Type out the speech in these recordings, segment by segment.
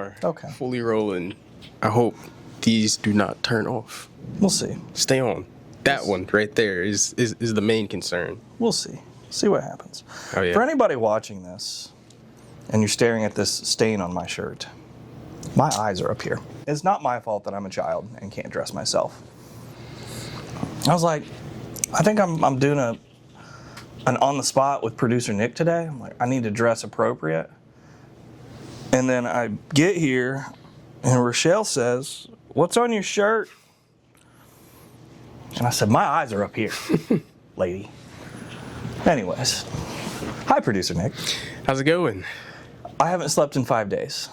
are. Okay. Fully rolling. I hope these do not turn off. We'll see. Stay on. That one right there is the main concern. We'll see. See what happens. Oh, yeah. For anybody watching this, and you're staring at this stain on my shirt, my eyes are up here. It's not my fault that I'm a child and can't dress myself. I was like, I think I'm doing an on the spot with producer Nick today. I'm like, I need to dress appropriate. And then I get here, and Rochelle says, "What's on your shirt?" And I said, "My eyes are up here, lady." Anyways, hi, producer Nick. How's it going? I haven't slept in 5 days.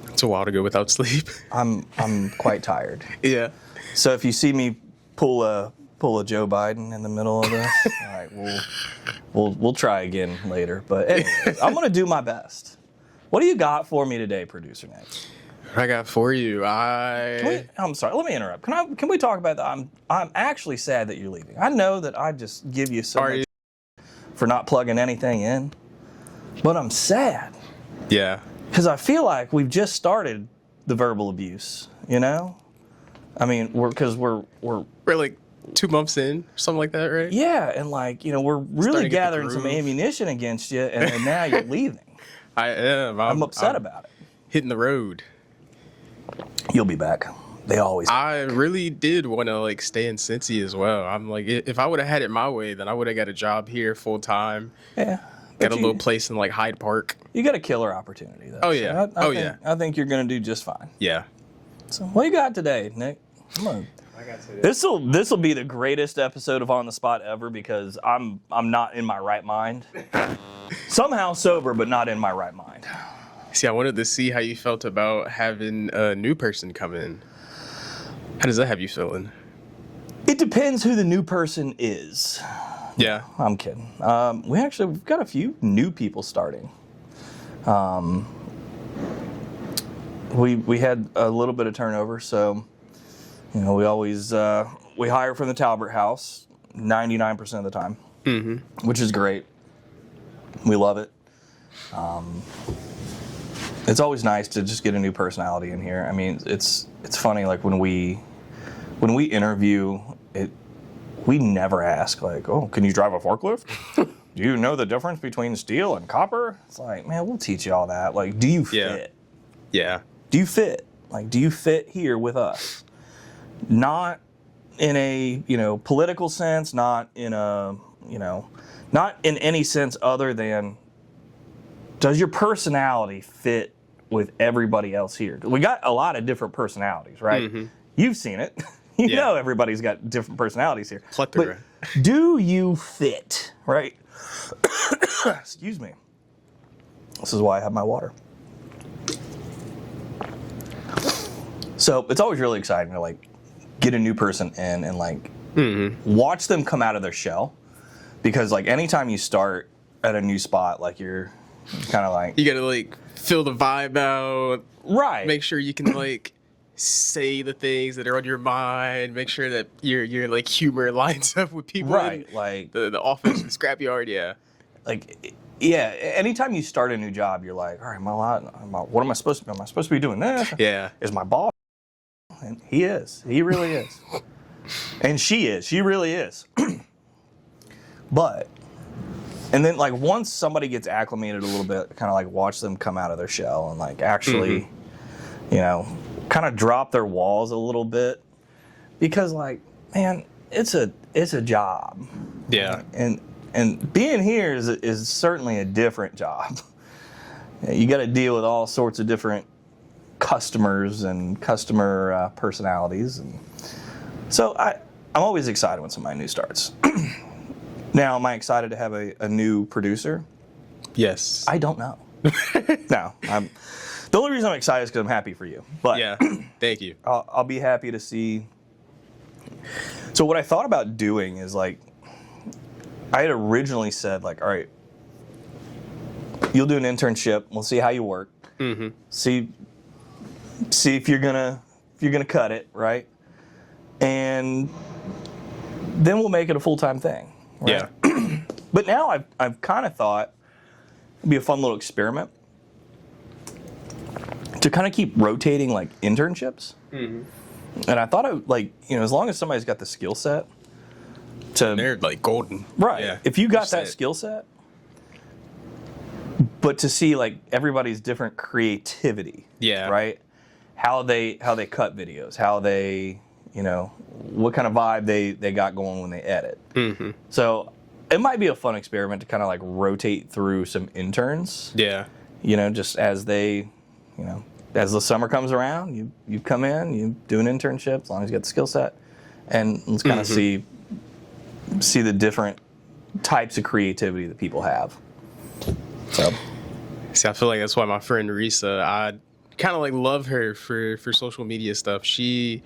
It's a while to go without sleep. I'm quite tired. Yeah. So if you see me pull a Joe Biden in the middle of this, all right, we'll try again later. But anyways, I'm gonna do my best. What do you got for me today, producer Nick? I got for you. I'm sorry. Let me interrupt. Can we talk about that? I'm actually sad that you're leaving. I know that I just give you so much for not plugging anything in, but I'm sad. Yeah. Because I feel like we've just started the verbal abuse. You know, I mean, we're like 2 months in, something like that, right? Yeah, and like we're really gathering some ammunition against you, and then now you're leaving. I am. I'm upset about it. Hitting the road. You'll be back. They always. I really did want to like stay in Cincy as well. I'm like, if I would have had it my way, then I would have got a job here full time. Yeah. Got a little place in like Hyde Park. You got a killer opportunity though. Oh yeah. So I think you're gonna do just fine. Yeah. So what you got today, Nick? Come on. This will be the greatest episode of On the Spot ever because I'm not in my right mind. Somehow sober, but not in my right mind. See, I wanted to see how you felt about having a new person come in. How does that have you feeling? It depends who the new person is. Yeah. I'm kidding. We've got a few new people starting. We had a little bit of turnover, so we always we hire from the Talbert House 99% of the time, which is great. We love it. It's always nice to just get a new personality in here. I mean, it's funny, like when we interview, we never ask like, "Oh, can you drive a forklift? Do you know the difference between steel and copper?" It's like, man, we'll teach you all that. Like, do you fit? Yeah. Do you fit? Like, do you fit here with us? Not in a political sense, not in a not in any sense other than, does your personality fit with everybody else here? We got a lot of different personalities, right? Mm-hmm. You've seen it. You know everybody's got different personalities here. Plethora. But do you fit, right? Excuse me. This is why I have my water. So it's always really exciting to like get a new person in and like watch them come out of their shell. Because like anytime you start at a new spot, like you're kind of like, you gotta like feel the vibe out, right? Make sure you can like say the things that are on your mind. Make sure that your like humor lines up with people, right? In like the office, the scrapyard, yeah. Like, yeah. Anytime you start a new job, you're like, all right, what am I supposed to be? Am I supposed to be doing this? Yeah. Is my boss? And he is. He really is. And she is. She really is. And then like once somebody gets acclimated a little bit, kind of like watch them come out of their shell and like actually, kind of drop their walls a little bit, because like, man, it's a job. Yeah. And being here is certainly a different job. You got to deal with all sorts of different customers and customer personalities, and so I'm always excited when somebody new starts. Now, am I excited to have a new producer? Yes. I don't know. No, the only reason I'm excited is because I'm happy for you. But yeah, thank you. I'll be happy to see. So what I thought about doing is like, I had originally said like, all right, you'll do an internship. We'll see how you work. Mm-hmm. See if you're gonna cut it, right? And then we'll make it a full-time thing. Right? Yeah. But now I've kind of thought it'd be a fun little experiment. to kind of keep rotating like internships. Mm-hmm. And I thought as long as somebody's got the skill set to They're like golden. right. Yeah. If you got that skill set, but to see like everybody's different creativity. Yeah. Right. How they cut videos, how they, what kind of vibe they got going when they edit. Mm-hmm. So it might be a fun experiment to kind of like rotate through some interns. Yeah. Just as they, as the summer comes around, you come in, you do an internship as long as you got the skill set, and let's kind of see the different types of creativity that people have. So, see, I feel like that's why my friend Risa, I kind of like love her for social media stuff. She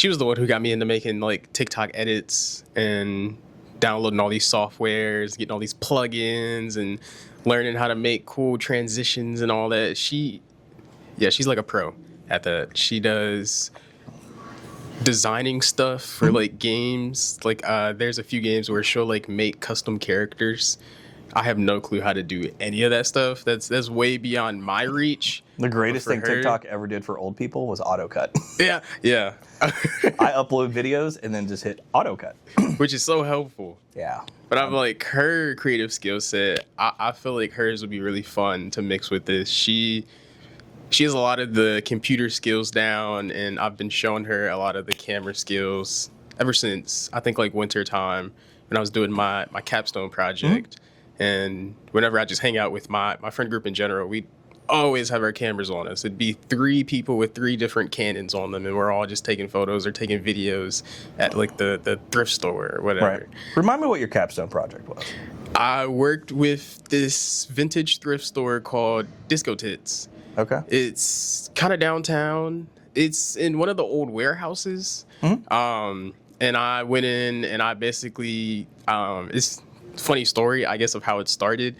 was the one who got me into making like TikTok edits and downloading all these softwares, getting all these plugins, and learning how to make cool transitions and all that. She's like a pro at that. She does designing stuff for like games. Like there's a few games where she'll like make custom characters. I have no clue how to do any of that stuff. That's way beyond my reach. The greatest thing her, TikTok ever did for old people was autocut. Yeah. I upload videos and then just hit autocut. Which is so helpful. Yeah. But I'm like, her creative skill set, I feel like hers would be really fun to mix with this. She has a lot of the computer skills down, and I've been showing her a lot of the camera skills ever since, I think, like winter time when I was doing my capstone project. And whenever I just hang out with my friend group in general, we always have our cameras on us. It'd be 3 people with 3 different Canons on them, and we're all just taking photos or taking videos at like the thrift store or whatever. Right. Remind me what your capstone project was. I worked with this vintage thrift store called Disco Tits. Okay. It's kind of downtown. It's in one of the old warehouses. And I went in and I basically, it's a funny story, I guess, of how it started.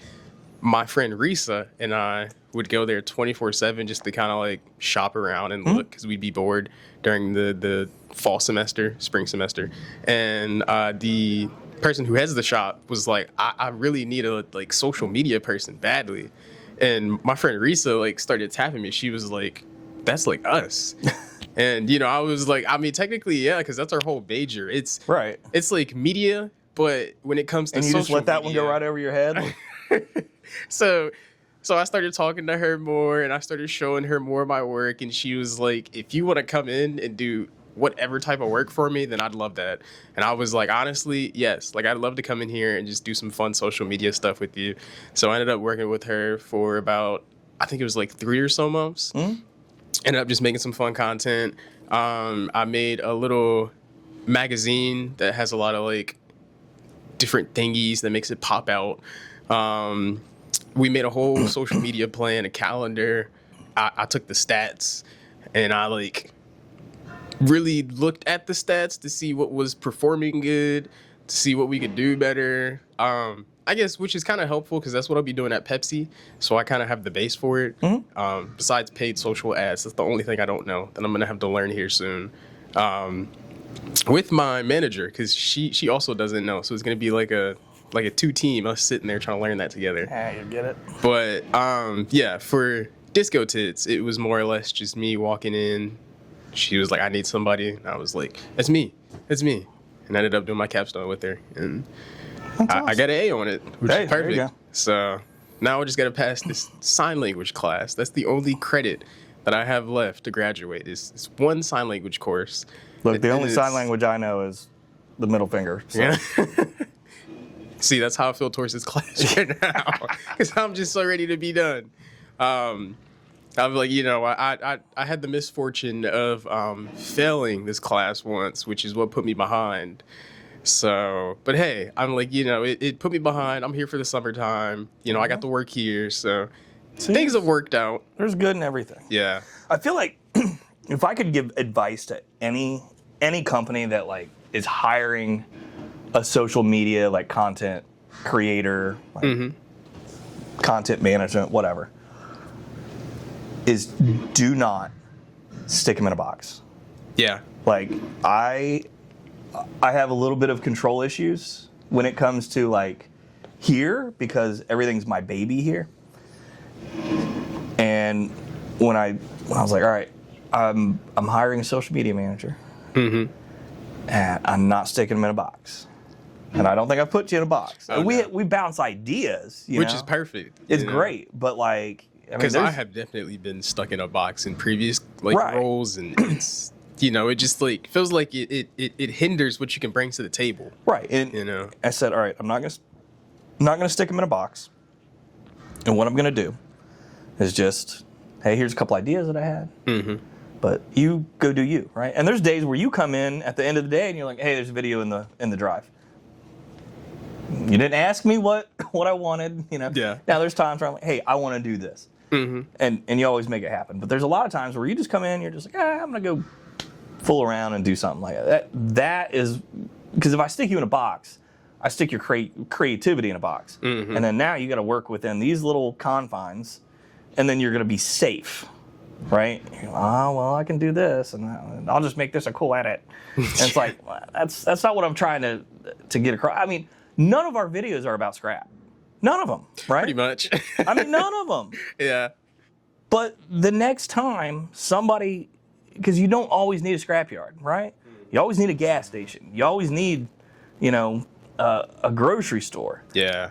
My friend Risa and I would go there 24/7 just to kind of like shop around and look, because we'd be bored during the fall semester, spring semester. And the person who heads the shop was like, I really need a like social media person badly. And my friend Risa like started tapping me. She was like, that's like us. And, I was like, I mean, technically, yeah, because that's our whole major. It's right. It's like media, but when it comes to and you social just let that media, one go right over your head. So I started talking to her more, and I started showing her more of my work. And she was like, if you want to come in and do whatever type of work for me, then I'd love that. And I was like, honestly, yes. Like, I'd love to come in here and just do some fun social media stuff with you. So I ended up working with her for about, I think it was like 3 or so months. Ended up just making some fun content. I made a little magazine that has a lot of like different thingies that makes it pop out. We made a whole social media plan, a calendar. I took the stats and I like really looked at the stats to see what was performing good, to see what we could do better. I guess, which is kind of helpful because that's what I'll be doing at Pepsi. So I kind of have the base for it. Besides paid social ads, that's the only thing I don't know that I'm going to have to learn here soon. With my manager, because she also doesn't know. So it's going to be like a 2-team, us sitting there trying to learn that together. Yeah, you get it. But yeah, for Disco Tits, it was more or less just me walking in. She was like, I need somebody. And I was like, it's me. And I ended up doing my capstone with her. And I got an A on it, which is perfect. There you go. So now I just got to pass this sign language class. That's the only credit that I have left to graduate is one sign language course. Look, the only sign language I know is the middle finger. So. Yeah. See, that's how I feel towards this class right now, because I'm just so ready to be done. I'm like, I had the misfortune of failing this class once, which is what put me behind. So, but hey, I'm like, it put me behind. I'm here for the summertime. I got to work here, so things have worked out. There's good in everything. Yeah. I feel like if I could give advice to any company that like is hiring a social media like content creator, like content management, whatever, is do not stick them in a box. Yeah. Like I have a little bit of control issues when it comes to like here because everything's my baby here. And when I was like, all right, I'm hiring a social media manager, and I'm not sticking them in a box. And I don't think I put you in a box. Oh, we bounce ideas, which is perfect. It's great, but like, because I have definitely been stuck in a box in previous roles, and it's it just like feels like it hinders what you can bring to the table. Right, and I said, all right, I'm not gonna stick them in a box. And what I'm gonna do is just, hey, here's a couple ideas that I had. But you go do you, right? And there's days where you come in at the end of the day and you're like, hey, there's a video in the drive. You didn't ask me what I wanted, Yeah. Now there's times where I'm like, hey, I want to do this. And you always make it happen. But there's a lot of times where you just come in, you're just like, I'm gonna go fool around and do something like that. That is because if I stick you in a box, I stick your creativity in a box. And then now you got to work within these little confines, and then you're going to be safe, right? Well, I can do this, and I'll just make this a cool edit. And it's like, that's not what I'm trying to get across. I mean, none of our videos are about scrap. None of them, right? Pretty much. I mean, none of them. Yeah. But the next time somebody, because you don't always need a scrapyard, right? You always need a gas station. You always need, a grocery store. Yeah.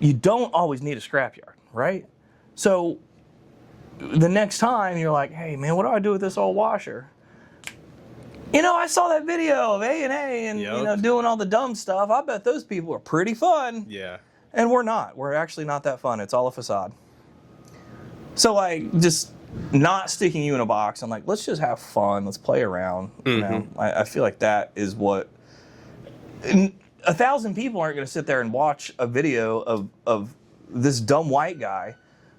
You don't always need a scrapyard, right? So the next time you're like, hey man, what do I do with this old washer? I saw that video of A&A and doing all the dumb stuff. I bet those people are pretty fun. Yeah. And we're not. We're actually not that fun. It's all a facade. So like just not sticking you in a box. I'm like, let's just have fun. Let's play around. I feel like that is what 1,000 people aren't going to sit there and watch a video of this dumb white guy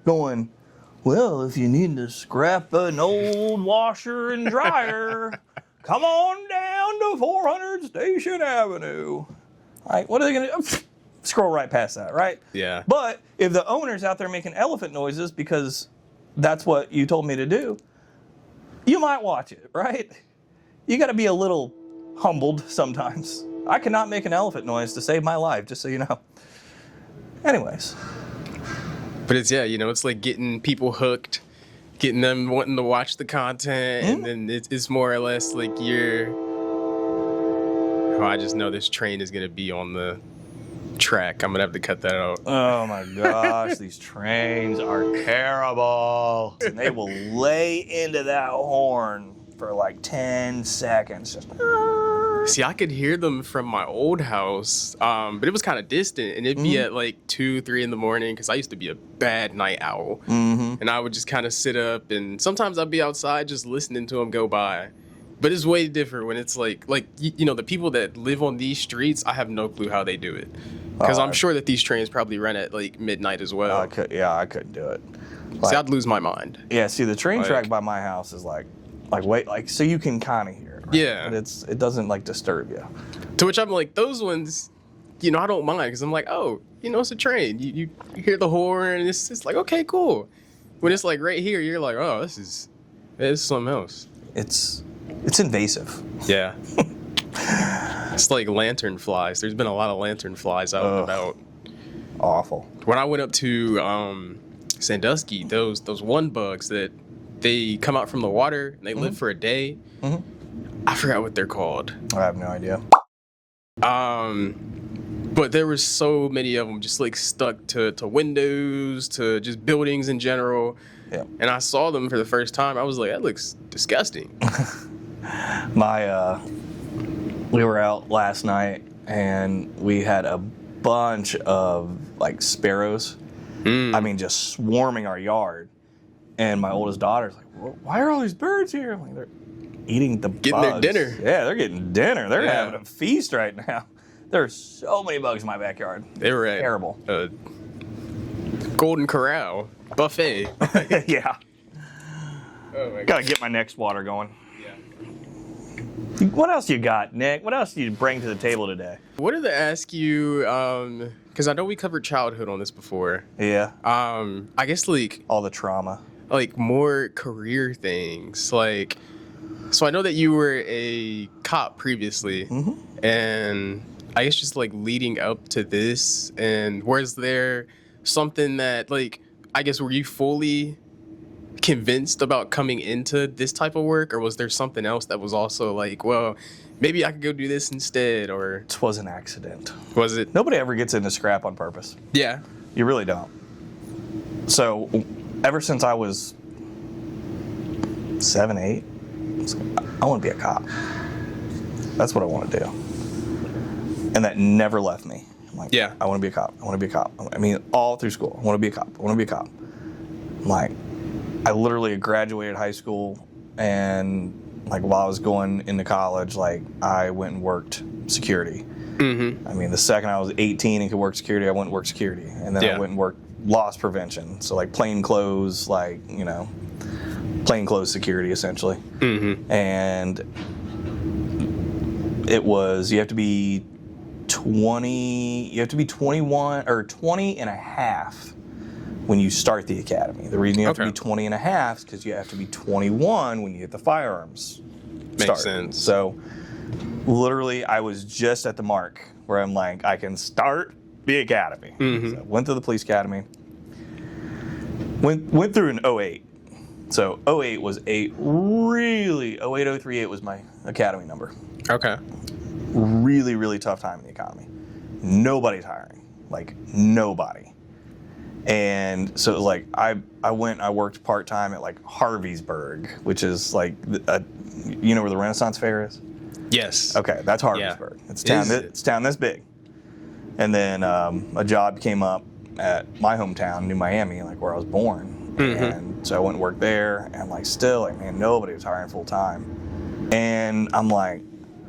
going, well, if you need to scrap an old washer and dryer, come on down to 400 Station Avenue. Like, what are they going to do? Scroll right past that, right? Yeah. But if the owner's out there making elephant noises because that's what you told me to do, you might watch it, right? You got to be a little humbled sometimes. I cannot make an elephant noise to save my life, just so you know. Anyways. But it's, it's like getting people hooked, getting them wanting to watch the content, and then it's more or less like I just know this train is going to be on the track. I'm going to have to cut that out. Oh my gosh, these trains are terrible. And they will lay into that horn for like 10 seconds. Just... See, I could hear them from my old house, but it was kind of distant, and it'd be at like 2, 3 in the morning because I used to be a bad night owl. And I would just kind of sit up, and sometimes I'd be outside just listening to them go by. But it's way different when it's like the people that live on these streets, I have no clue how they do it. Because I'm sure that these trains probably run at like midnight as well. I couldn't do it. See, I'd lose my mind. Yeah, see, the train track by my house is so you can kind of hear it. Right? Yeah. But it doesn't like disturb you. To which I'm like, those ones, I don't mind because I'm like, oh, it's a train. You hear the horn, and it's like, okay, cool. When it's like right here, you're like, oh, this is something else. It's invasive. Yeah. It's like lantern flies. There's been a lot of lantern flies out and about. Awful. When I went up to Sandusky, those one bugs that they come out from the water and they live for a day. I forgot what they're called. I have no idea. But there were so many of them just like stuck to windows, to just buildings in general. Yeah. And I saw them for the first time. I was like, that looks disgusting. We were out last night and we had a bunch of like sparrows. I mean, just swarming our yard. And my oldest daughter's like, why are all these birds here? I'm like, they're eating the getting bugs. their dinner. Yeah, they're getting dinner. They're having a feast right now. There's so many bugs in my backyard. They were at terrible. Golden Corral buffet. Yeah. Oh my Gotta get my next water going. What else you got, Nick? What else do you bring to the table today? I wanted to ask you, because I know we covered childhood on this before. Yeah. I guess like all the trauma. Like more career things. So I know that you were a cop previously, and I guess just like leading up to this, and was there something that I guess were you fully convinced about coming into this type of work, or was there something else that was also like, well, maybe I could go do this instead, or It was an accident. was it? Nobody ever gets into scrap on purpose. Yeah. You really don't. So, ever since I was 7, 8, I want to be a cop. That's what I want to do. And that never left me. I'm like, Yeah. I want to be a cop. I want to be a cop. I mean, all through school, I want to be a cop. I want to be a cop. I'm like, I literally graduated high school, and like while I was going into college, like I went and worked security. Mm-hmm. I mean, the second I was 18 and could work security, I went and worked security. And then I went and worked loss prevention. So like plain clothes, like, you know, plain clothes security essentially. Mm-hmm. And it was, you have to be 21 or 20 and a half when you start the academy. The reason you have to be 20 and a half is because you have to be 21 when you get the firearms Makes start. sense. So literally I was just at the mark where I'm like, I can start the academy. Mm-hmm. So went through the police academy. Went through in 08. So 08 was a really, 08038 was my academy number. Okay. Really, really tough time in the economy. Nobody's hiring. Like, nobody. And so it was like, I worked part-time at like Harveysburg, which is like, you know where the Renaissance Fair is? Yes. Okay, that's Harveysburg. Yeah. It's town this big. And then a job came up at my hometown, New Miami, like where I was born. Mm-hmm. And so I went and worked there, and like still, like, man, nobody was hiring full-time. And I'm like,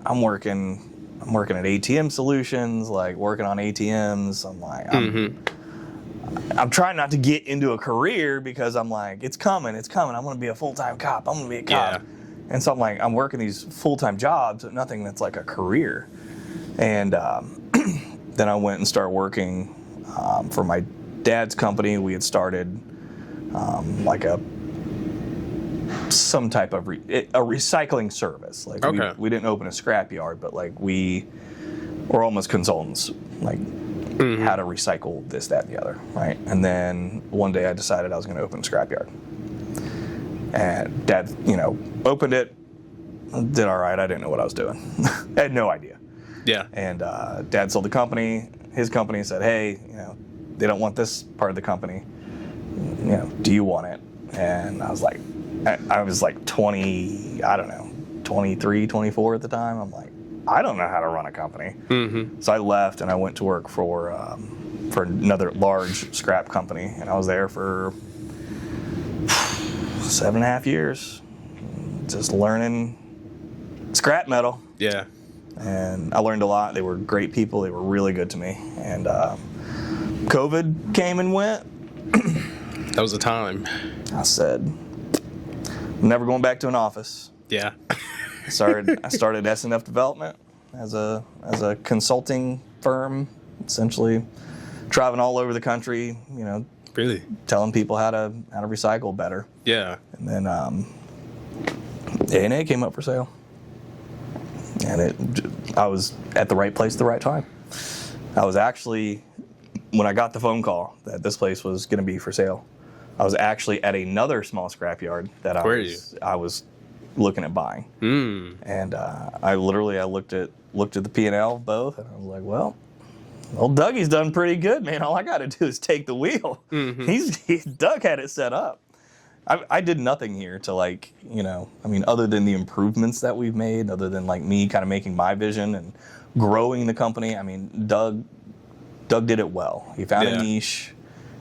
I'm working at ATM Solutions, like working on ATMs. I'm like, I'm trying not to get into a career because I'm like, it's coming. I'm going to be a full-time cop. I'm going to be a cop. Yeah. And so I'm like, I'm working these full-time jobs, but nothing that's like a career. And then I went and started working for my dad's company. We had started like some type of a recycling service. Like we didn't open a scrapyard, but like we were almost consultants, like how to recycle this, that, and the other, right? And then one day I decided I was going to open a scrapyard. And Dad, opened it, did all right. I didn't know what I was doing. I had no idea. Yeah. And Dad sold the company. His company said, hey, they don't want this part of the company. Do you want it? And I was like 20, I don't know, 23, 24 at the time. I'm like, I don't know how to run a company. Mm-hmm. So I left and I went to work for another large scrap company. And I was there for 7.5 years, just learning scrap metal. Yeah. And I learned a lot. They were great people. They were really good to me. And COVID came and went. That was the time. I said, I'm never going back to an office. Yeah. I started S&F Development as a consulting firm, essentially traveling all over the country, Really? telling people how to recycle better. Yeah. And then A&A came up for sale. And I was at the right place at the right time. I was actually, when I got the phone call that this place was going to be for sale, I was actually at another small scrapyard that I was looking at buying. Mm. And I looked at the P&L of both, and I was like, well, old Dougie's done pretty good, man. All I got to do is take the wheel. Mm-hmm. Doug had it set up. I did nothing here to other than the improvements that we've made, other than like me kind of making my vision and growing the company. I mean, Doug did it well. He found a niche,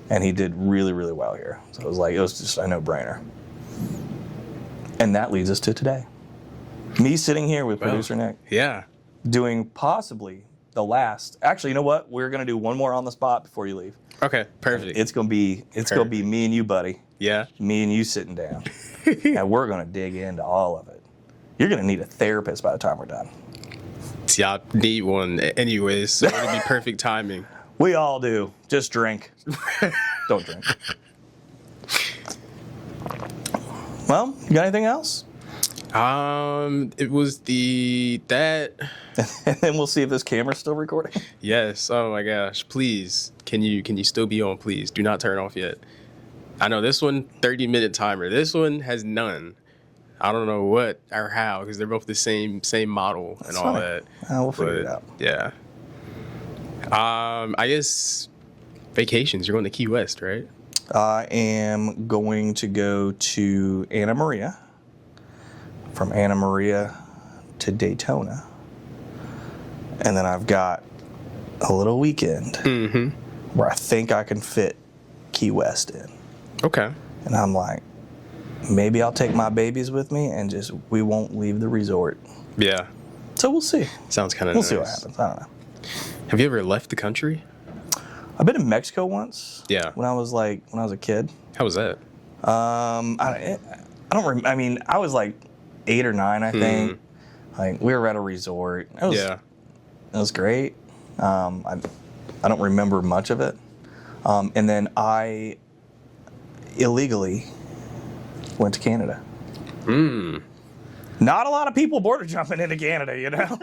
and he did really, really well here. So it was just a no-brainer. And that leads us to today. Me sitting here with producer Nick. Yeah. Doing possibly the last. Actually, you know what? We're gonna do one more on the spot before you leave. Okay. Perfect. It's gonna be me and you, buddy. Yeah. Me and you sitting down, and we're gonna dig into all of it. You're gonna need a therapist by the time we're done. See, I need one anyways, so it'll be perfect timing. We all do. Just drink. Don't drink. Well, you got anything else? It was that. And then we'll see if this camera's still recording. Yes. Oh my gosh. Please, can you still be on? Please do not turn off yet. I know this one 30-minute timer. This one has none. I don't know what or how because they're both the same model and all funny. that. We'll figure it out. Yeah. I guess vacations. You're going to Key West, right? I am going to go to Anna Maria. From Anna Maria to Daytona. And then I've got a little weekend where I think I can fit Key West in. Okay. And I'm like, maybe I'll take my babies with me and we won't leave the resort. Yeah. So we'll see. Sounds kind of We'll nice. see what happens. I don't know. Have you ever left the country? I've been to Mexico once. Yeah. When I was a kid. How was that? I was like 8 or 9, I think. Like we were at a resort. It was great. I don't remember much of it. And then I illegally went to Canada. Not a lot of people border jumping into Canada, you know.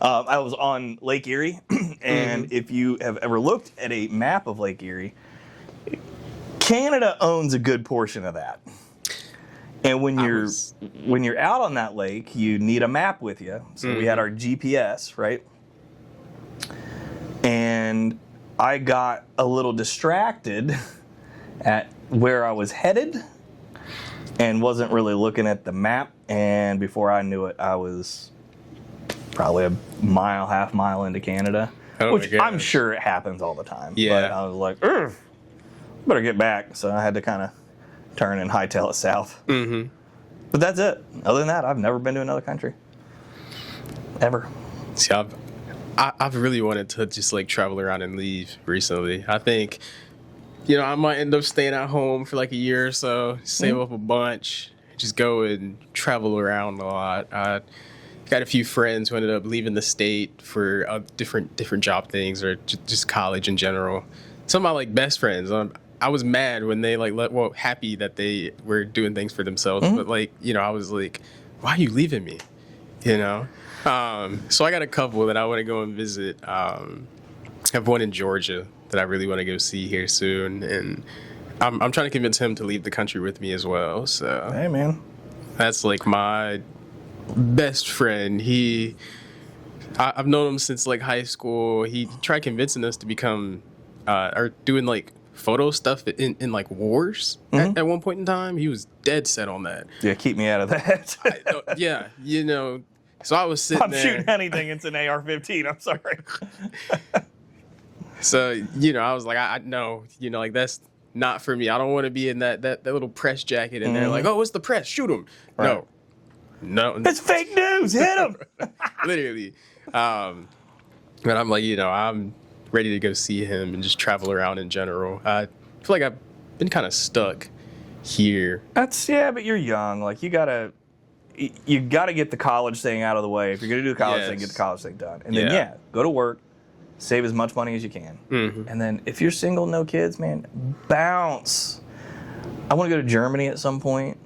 I was on Lake Erie, and if you have ever looked at a map of Lake Erie, Canada owns a good portion of that. And when you're out on that lake, you need a map with you. So we had our GPS, right? And I got a little distracted at where I was headed and wasn't really looking at the map. And before I knew it, I was probably a mile, half mile into Canada, which I'm sure it happens all the time. Yeah. But I was like, ugh, better get back. So I had to kind of turn and hightail it south. But that's it. Other than that, I've never been to another country. Ever. See, I've really wanted to just like travel around and leave recently. I think, I might end up staying at home for like a year or so, save up a bunch, just go and travel around a lot. I got a few friends who ended up leaving the state for different job things or just college in general. Some of my like best friends. I was mad when they happy that they were doing things for themselves, but I was like, why are you leaving me? So I got a couple that I want to go and visit. I have one in Georgia that I really want to go see here soon, and I'm trying to convince him to leave the country with me as well. So hey, man, that's like my best friend. I've known him since like high school. He tried convincing us to become or doing like photo stuff in like wars at one point in time. He was dead set on that. Yeah, keep me out of that. So I was sitting there. I'm shooting anything. It's an AR-15. I'm sorry. So, I was like, I know, like that's not for me. I don't want to be in that little press jacket and they're like, oh, what's the press? Shoot him. Right. No. It's fake news. Hit him. Literally. But I'm like, I'm ready to go see him and just travel around in general. I feel like I've been kind of stuck here. But you're young. Like you gotta get the college thing out of the way. If you're gonna do the college thing, get the college thing done, and then go to work, save as much money as you can, and then if you're single, no kids, man, bounce. I want to go to Germany at some point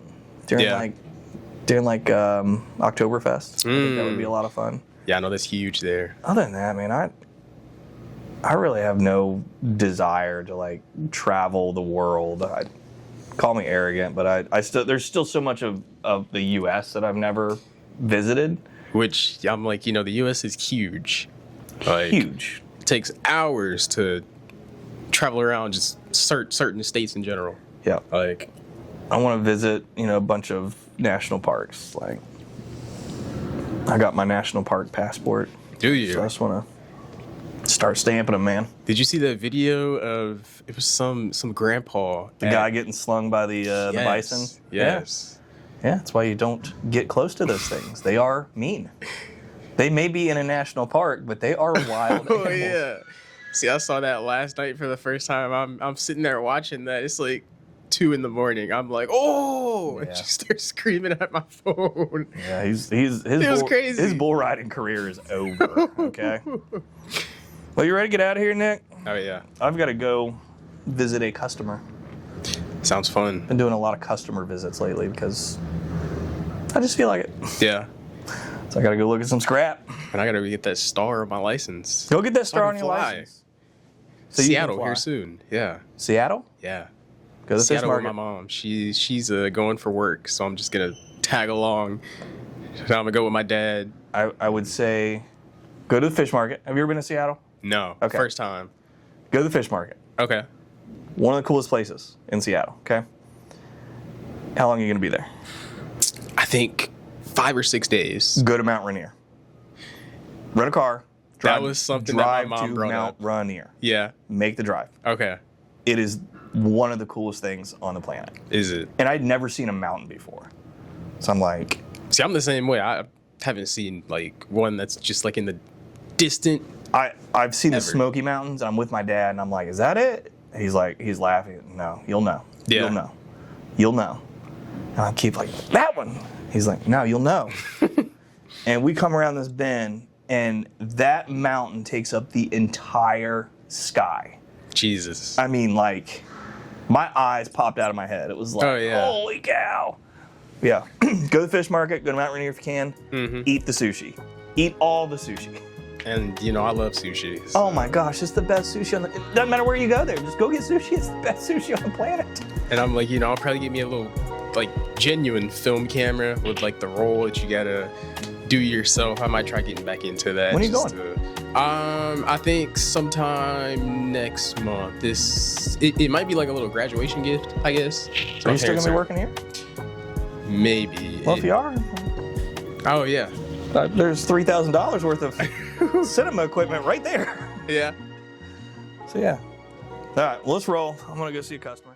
during Oktoberfest. I think that would be a lot of fun. Yeah, I know that's huge there. Other than that, man, I really have no desire to like travel the world. Call me arrogant, but there's still so much of the U.S. that I've never visited. Which I'm like, the U.S. is huge. Like, huge. It takes hours to travel around just certain states in general. Yeah. Like, I want to visit, a bunch of national parks. Like, I got my national park passport. Do you? So I just want to start stamping them, man. Did you see the video of it was some grandpa? The guy getting slung by the bison? Yes. Yeah, that's why you don't get close to those things. They are mean. They may be in a national park, but they are wild animals. Yeah. See, I saw that last night for the first time. I'm sitting there watching that. It's like 2 a.m. I'm like, oh! Yeah. I just start screaming at my phone. Yeah, his crazy. His bull riding career is over. Okay. Well, you ready to get out of here, Nick? Oh yeah. I've got to go visit a customer. Sounds fun. Been doing a lot of customer visits lately because I just feel like it. Yeah. So I got to go look at some scrap. And I got to get that star on my license. Go get that star on your fly. license. So Seattle here soon. Yeah. Seattle? Yeah. Go to the fish Seattle with market. my mom. She's going for work, so I'm just gonna tag along. I'm gonna go with my dad. I would say go to the fish market. Have you ever been to Seattle? No, Okay. first time. Go to the fish market. Okay. One of the coolest places in Seattle, okay? How long are you going to be there? I think 5 or 6 days. Go to Mount Rainier. Rent a car. Drive, That was something that my drive mom to brought Mount up. Rainier. Yeah. Make the drive. Okay. It is one of the coolest things on the planet. Is it? And I'd never seen a mountain before. So I'm like... See, I'm the same way. I haven't seen like one that's just like in the distant. I've seen the Ever. Smoky Mountains. I'm with my dad, and I'm like, is that it? He's laughing. No, you'll know. Yeah. You'll know. You'll know. And I keep like, that one. He's like, no, you'll know. And we come around this bend, and that mountain takes up the entire sky. Jesus. I mean, like, my eyes popped out of my head. It was like, Oh, yeah. holy cow. Yeah. Go to the fish market. Go to Mount Rainier if you can. Mm-hmm. Eat the sushi. Eat all the sushi. And you know, I love sushi. Oh my gosh, it's the best sushi on the... It doesn't matter where you go there. Just go get sushi. It's the best sushi on the planet. And I'm like, you know, I'll probably get me a little, like, genuine film camera with, like, the roll that you gotta do yourself. I might try getting back into that. When are you just going? I think sometime next month. It might be like a little graduation gift, I guess. Are you still going to be working here? Maybe. Well, if you are, Oh, yeah. there's $3,000 worth of cinema equipment right there. Yeah. So, yeah. All right, well, let's roll. I'm going to go see a customer.